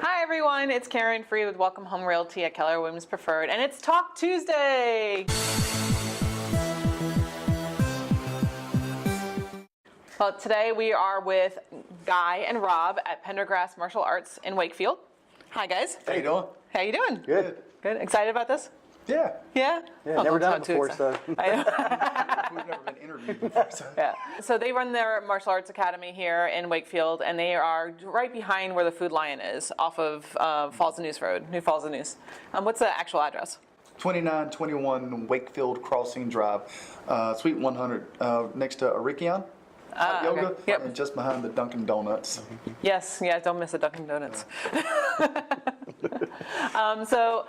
Hi everyone, it's Caren Free with Welcome Home Realty at Keller Williams Preferred, and it's Talk Tuesday! Well, today we are with Guy and Rob at Pendergrass Martial Arts in Wakefield. Hi guys. How you doing? How you doing? Good. Good. Excited about this? Yeah. Yeah? Yeah, never done it before, so. I know. We've never been interviewed before, so. Yeah. So they run their martial arts academy here in Wakefield, and they are right behind where the Food Lion is, off of Falls of Neuse Road, New Falls of Neuse. What's the actual address? 2921 Wakefield Crossing Drive, Suite 100, next to Arikian Yoga, okay. Yep. and just behind the Dunkin' Donuts. Yes, yeah, don't miss the Dunkin' Donuts. So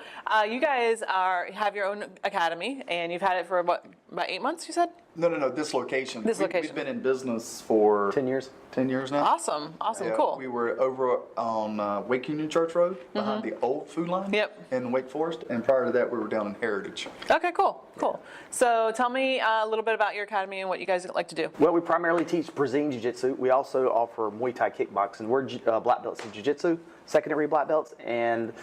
you guys have your own academy, and you've had it for what, about 8 months, you said? No, this location. This location. We've been in business for 10 years. 10 years now. Awesome, Yeah, cool. We were over on Wake Union Church Road, behind the old Food Line in Wake Forest, and prior to that we were down in Heritage. Okay, cool. So tell me a little bit about your academy and what you guys like to do. Well, we primarily teach Brazilian Jiu-Jitsu. We also offer Muay Thai kickboxing. We're black belts in Jiu-Jitsu, secondary black belts. And,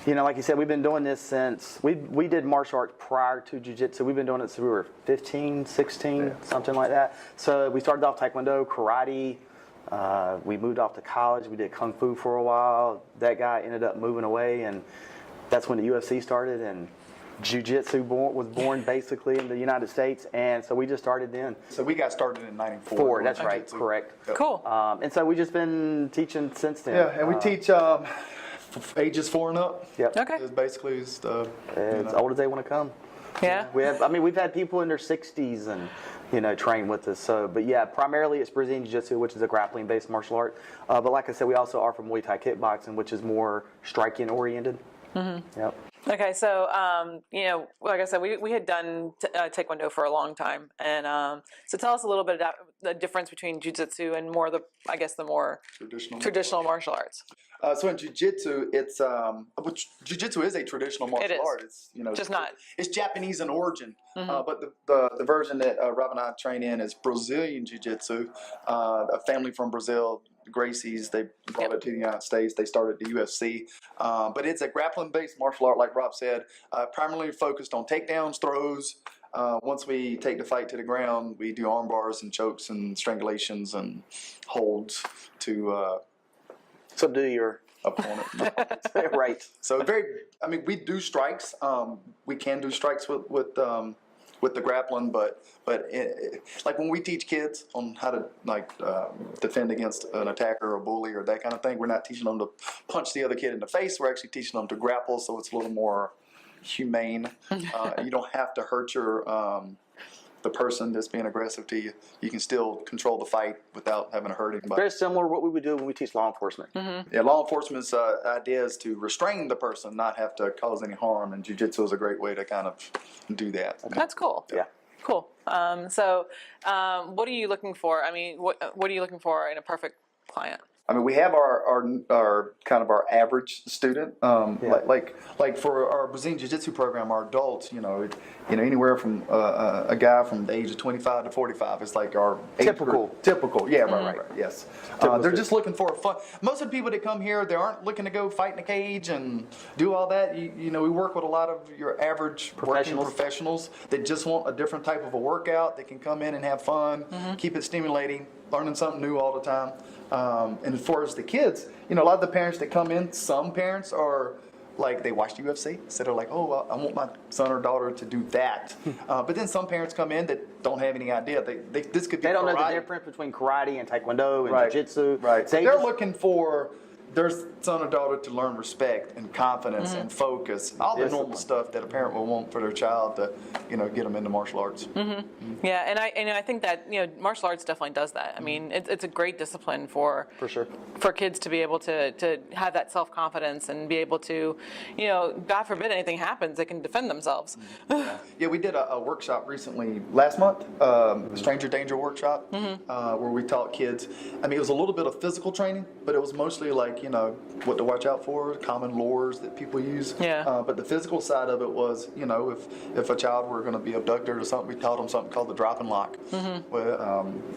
you know, like you said, we've been doing this since, we did martial arts prior to Jiu-Jitsu. We've been doing it since we were 15, 16, something like that. So we started off Taekwondo, karate. We moved off to college. We did Kung Fu for a while. That guy ended up moving away, and that's when the UFC started, and Jiu-Jitsu was born basically in the United States, and so we just started then. So we got started in '94. That's right, correct. Yep. Cool. And so we've just been teaching since then. Yeah, and we teach ages 4 and up. Yep. Okay. It's basically just, As old as they want to come. Yeah. We've had people in their 60s and, you know, train with us. So, but yeah, primarily it's Brazilian Jiu-Jitsu, which is a grappling-based martial art. But like I said, we also offer Muay Thai kickboxing, which is more striking-oriented. Mm-hmm. Yep. Okay, so you know, like I said, we had done Taekwondo for a long time, and so tell us a little bit about the difference between Jiu-Jitsu and more the more traditional martial arts. So in Jiu-Jitsu, it's Jiu-Jitsu is a traditional martial art. It's it's Japanese in origin, but the version that Rob and I train in is Brazilian Jiu-Jitsu. A family from Brazil, Gracie's, they brought it to the United States. They started the UFC, but it's a grappling-based martial art, like Rob said, primarily focused on takedowns, throws. Once we take the fight to the ground, we do arm bars and chokes and strangulations and holds to subdue your opponent. Right. So we do strikes. We can do strikes with the grappling, but like when we teach kids on how to defend against an attacker or a bully or that kind of thing, we're not teaching them to punch the other kid in the face. We're actually teaching them to grapple, so it's a little more humane. You don't have to hurt the person that's being aggressive to you. You can still control the fight without having to hurt anybody. Very similar to what we would do when we teach law enforcement. Mm-hmm. Yeah, law enforcement's idea is to restrain the person, not have to cause any harm, and Jiu-Jitsu is a great way to kind of do that. That's cool. Yeah. Cool. So what are you looking for? I mean, what are you looking for in a perfect client? I mean, we have our kind of our average student, like for our Brazilian Jiu-Jitsu program, our adults, anywhere from a guy from the age of 25 to 45 is like our typical. Yeah, right, yes. They're just looking for fun. Most of the people that come here, they aren't looking to go fight in a cage and do all that. We work with a lot of your average working professionals that just want a different type of a workout. They can come in and have fun, keep it stimulating, learning something new all the time. And as far as the kids, a lot of the parents that come in, some parents are like, they watch the UFC, so they're like, oh, well, I want my son or daughter to do that. But then some parents come in that don't have any idea. This could be They don't karate. know the difference between karate and Taekwondo and Jiu-Jitsu. Right. So they're looking for their son or daughter to learn respect and confidence and focus, all the normal stuff that a parent will want for their child to, get them into martial arts. Yeah, and I think that martial arts definitely does that. I mean, it's a great discipline for sure for kids to be able to have that self-confidence and be able to, God forbid anything happens, they can defend themselves. Yeah, we did a workshop recently last month, Stranger Danger workshop, where we taught kids. I mean, it was a little bit of physical training, but it was mostly like like, what to watch out for, common lures that people use. Yeah. But the physical side of it was, if a child were going to be abducted or something, we taught them something called the drop and lock. Where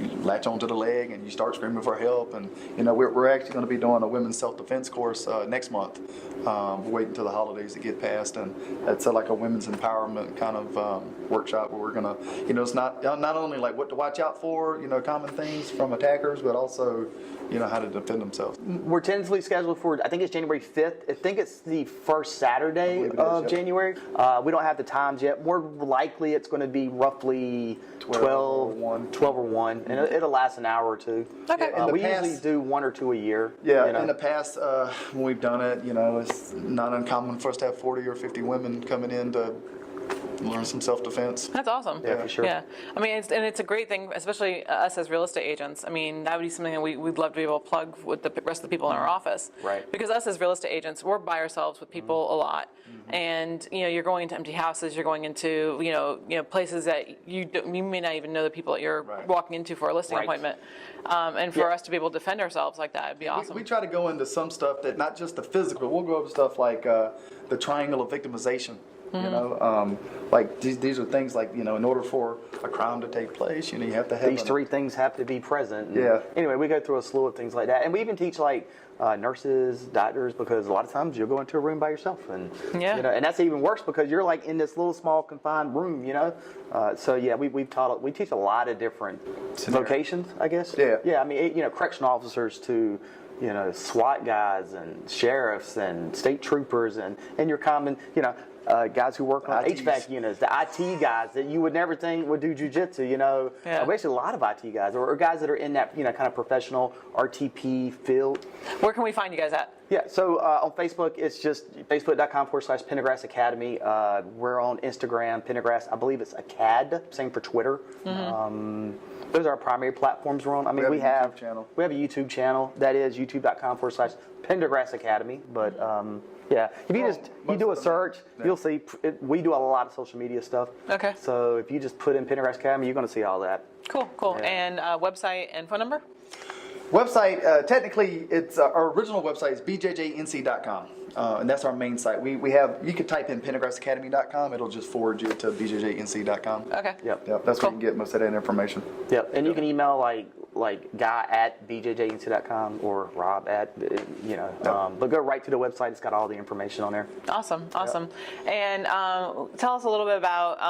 you latch onto the leg and you start screaming for help. And, we're actually going to be doing a women's self-defense course next month. We're waiting until the holidays to get past. And it's like a women's empowerment kind of workshop where we're going to, it's not only like what to watch out for, common things from attackers, but also, how to defend themselves. We're tentatively scheduled for, I think it's January 5th. I think it's the first Saturday of January. We don't have the times yet. More likely it's going to be roughly 12 or 1. And it'll last an hour or two. Okay. We usually do 1 or 2 a year. Yeah, in the past, when we've done it, it's not uncommon for us to have 40 or 50 women coming in to learn some self-defense. That's awesome. Yeah, for sure. Yeah, I mean, it's a great thing, especially us as real estate agents. I mean, that would be something that we'd love to be able to plug with the rest of the people in our office. Right. Because us as real estate agents, we're by ourselves with people a lot, and you're going into empty houses, you're going into places that you may not even know the people that you're walking into for a listing appointment, and for us to be able to defend ourselves like that would be awesome. We try to go into some stuff that not just the physical. We'll go over stuff like the triangle of victimization. Like these are things like, in order for a crime to take place, you have to have these 3 things have to be present. Yeah. Anyway, we go through a slew of things like that. And we even teach like nurses, doctors, because a lot of times you'll go into a room by yourself. And, and that's even worse because you're like in this little small confined room, So yeah, we teach a lot of different vocations, I guess. Yeah. Yeah, I mean, correctional officers to, SWAT guys and sheriffs and state troopers and your common, guys who work on ITs. HVAC units, the IT guys that you would never think would do jujitsu, We actually a lot of IT guys or guys that are in that, kind of professional RTP field. Where can we find you guys at? Yeah, so on Facebook, it's just facebook.com/Pendergrass Academy. We're on Instagram, Pendergrass, I believe it's Acad, same for Twitter. Those are our primary platforms we're on. I mean, we have a YouTube channel. That is youtube.com/Pendergrass Academy. But yeah, if you do a search, you'll see we do a lot of social media stuff. Okay. So if you just put in Pendergrass Academy, you're going to see all that. Cool. Yeah. And website and phone number? Website, technically, it's our original website is bjjnc.com, and that's our main site. We have, you could type in pendergrassacademy.com, it'll just forward you to bjjnc.com. Okay. Yep. That's where you can get most of that information. Yep, and you can email like guy@bjjnc.com or rob at, but go right to the website. It's got all the information on there. Awesome. And tell us a little bit about,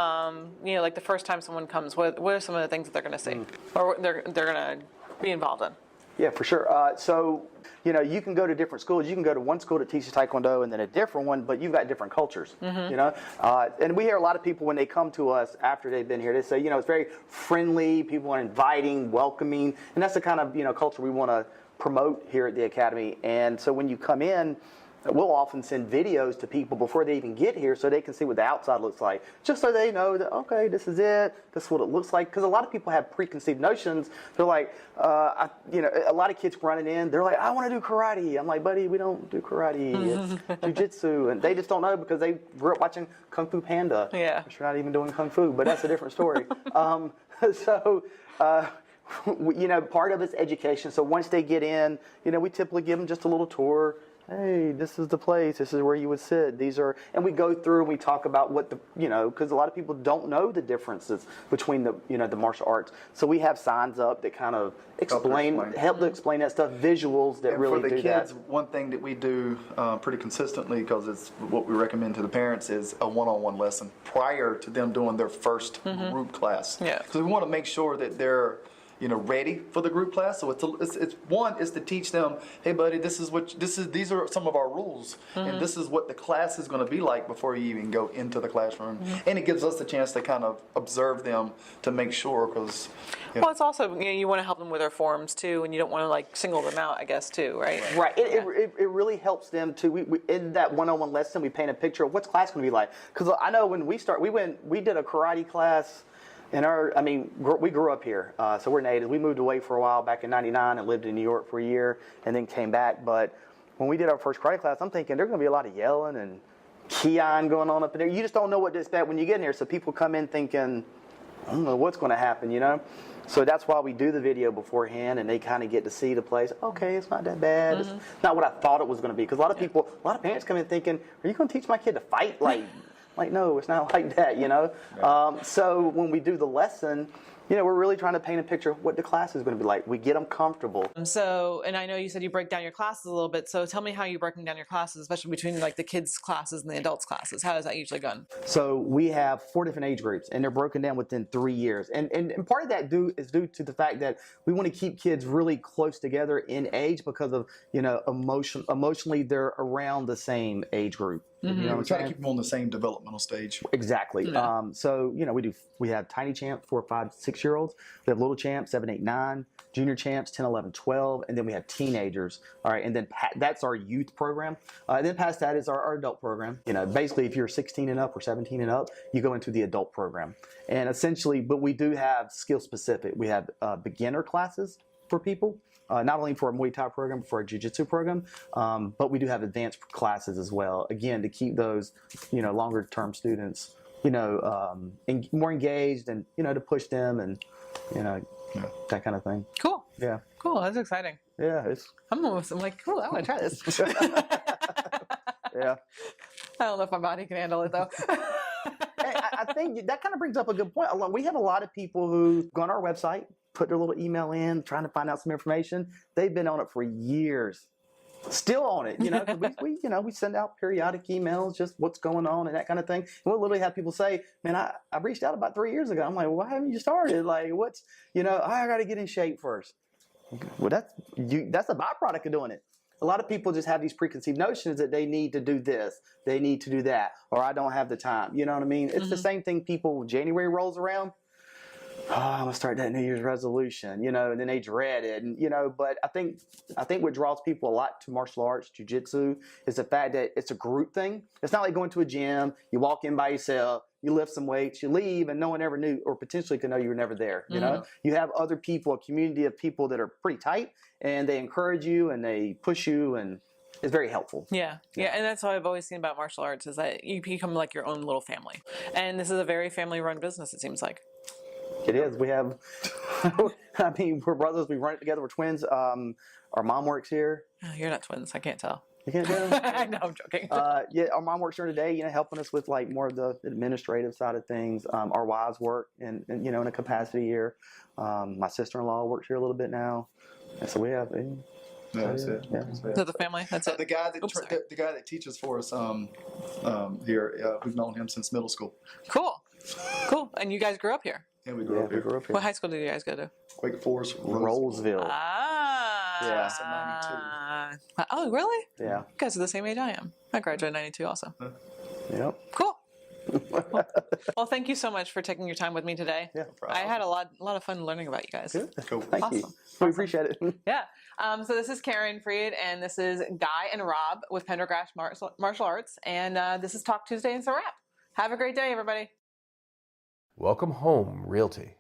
like the first time someone comes, what are some of the things that they're going to see or they're going to be involved in? Yeah, for sure. So, you can go to different schools. You can go to one school that teaches Taekwondo and then a different one, but you've got different cultures, And we hear a lot of people when they come to us after they've been here, they say, it's very friendly, people are inviting, welcoming, and that's the kind of, culture we want to promote here at the Academy. And so when you come in, we'll often send videos to people before they even get here so they can see what the outside looks like, just so they know that, okay, this is it, this is what it looks like. Because a lot of people have preconceived notions. They're like, a lot of kids running in, they're like, I want to do karate. I'm like, buddy, we don't do karate. It's jujitsu. And they just don't know because they grew up watching Kung Fu Panda. Yeah. Which you're not even doing Kung Fu, but that's a different story. Part of it's education. So once they get in, we typically give them just a little tour. Hey, this is the place. This is where you would sit. And we go through and we talk about what because a lot of people don't know the differences between the martial arts. So we have signs up that kind of help to explain that stuff, visuals that really do that. For the kids, one thing that we do pretty consistently, because it's what we recommend to the parents, is a one-on-one lesson prior to them doing their first group class. Yeah. Because we want to make sure that they're ready for the group class. So it's to teach them, hey buddy, these are some of our rules, and this is what the class is going to be like before you even go into the classroom. And it gives us a chance to kind of observe them to make sure, because well, it's also you want to help them with their forms too, and you don't want to single them out, I guess, too, right? Right. It really helps them to. We in that one-on-one lesson, we paint a picture of what's class going to be like. Because I know when we did a karate class. We grew up here, so we're natives. We moved away for a while back in '99 and lived in New York for a year, and then came back. But when we did our first karate class, I'm thinking there's going to be a lot of yelling and ki-on going on up in there. You just don't know what to expect when you get in there. So people come in thinking, I don't know what's going to happen, you know? So that's why we do the video beforehand, and they kind of get to see the place. Okay, it's not that bad. It's not what I thought it was going to be. Because a lot of parents come in thinking, are you going to teach my kid to fight? Like, no, it's not like that, you know? So when we do the lesson, you know, we're really trying to paint a picture of what the class is going to be like. We get them comfortable. So, and I know you said you break down your classes a little bit. So tell me how you're breaking down your classes, especially between like the kids' classes and the adults' classes. How is that usually done? So we have 4 different age groups, and they're broken down within 3 years. And part of that is due to the fact that we want to keep kids really close together in age because of, you know, emotionally they're around the same age group. You know what I'm Try to saying? keep them on the same developmental stage. Exactly. So, you know, we have tiny champs, 4, 5, 6-year-olds. We have little champs, 7, 8, 9, junior champs, 10, 11, 12, and then we have teenagers. All right. And then that's our youth program. And then past that is our adult program. You know, basically if you're 16 and up or 17 and up, you go into the adult program. And essentially, but we do have skill specific. We have beginner classes for people. Not only for our Muay Thai program, but for our Jiu-Jitsu program, but we do have advanced classes as well. Again, to keep those, you know, longer-term students, you know, more engaged, and you know, to push them, and you know, that kind of thing. Cool. Yeah. Cool. That's exciting. Yeah. I'm like, cool. I want to try this. Yeah. I don't know if my body can handle it though. Hey, I think that kind of brings up a good point. We have a lot of people who go on our website, put their little email in, trying to find out some information. They've been on it for years, still on it. You know, 'cause we send out periodic emails, just what's going on and that kind of thing. And we'll literally have people say, "Man, I reached out about 3 years ago." I'm like, "Well, why haven't you started? Like, what's I got to get in shape first." Well, that's a byproduct of doing it. A lot of people just have these preconceived notions that they need to do this, they need to do that, or I don't have the time. You know what I mean? It's the same thing. People, January rolls around. Oh, I'm gonna start that New Year's resolution, you know, and then they dread it, and you know. But I think what draws people a lot to martial arts, jiu-jitsu, is the fact that it's a group thing. It's not like going to a gym. You walk in by yourself, you lift some weights, you leave, and no one ever knew, or potentially could know you were never there. You know, you have other people, a community of people that are pretty tight, and they encourage you and they push you, and it's very helpful. Yeah. And that's what I've always seen about martial arts is that you become like your own little family. And this is a very family-run business, it seems like. It is. We have, I mean, we're brothers. We run it together. We're twins. Our mom works here. Oh, you're not twins. I can't tell. You can't tell? I know, I'm joking. Yeah, our mom works here today, you know, helping us with like more of the administrative side of things. Our wives work in you know, in a capacity here. My sister-in-law works here a little bit now. And so we have, That's it. Yeah. So the family, that's it. The guy that teaches for us here, we've known him since middle school. Cool. And you guys grew up here? Yeah, we grew up here. What high school did you guys go to? Wake Forest, Rolesville. Ah. Yeah. Oh, really? Yeah. You guys are the same age I am. I graduated in 92 also. Yep. Cool. Well, thank you so much for taking your time with me today. Yeah. I had a lot of fun learning about you guys. Good. Cool. Thank you. Awesome. We appreciate it. Yeah. So this is Caren Freed, and this is Guy and Rob with Pendergrass Martial Arts, and this is Talk Tuesday, and it's a wrap. Have a great day, everybody. Welcome Home Realty.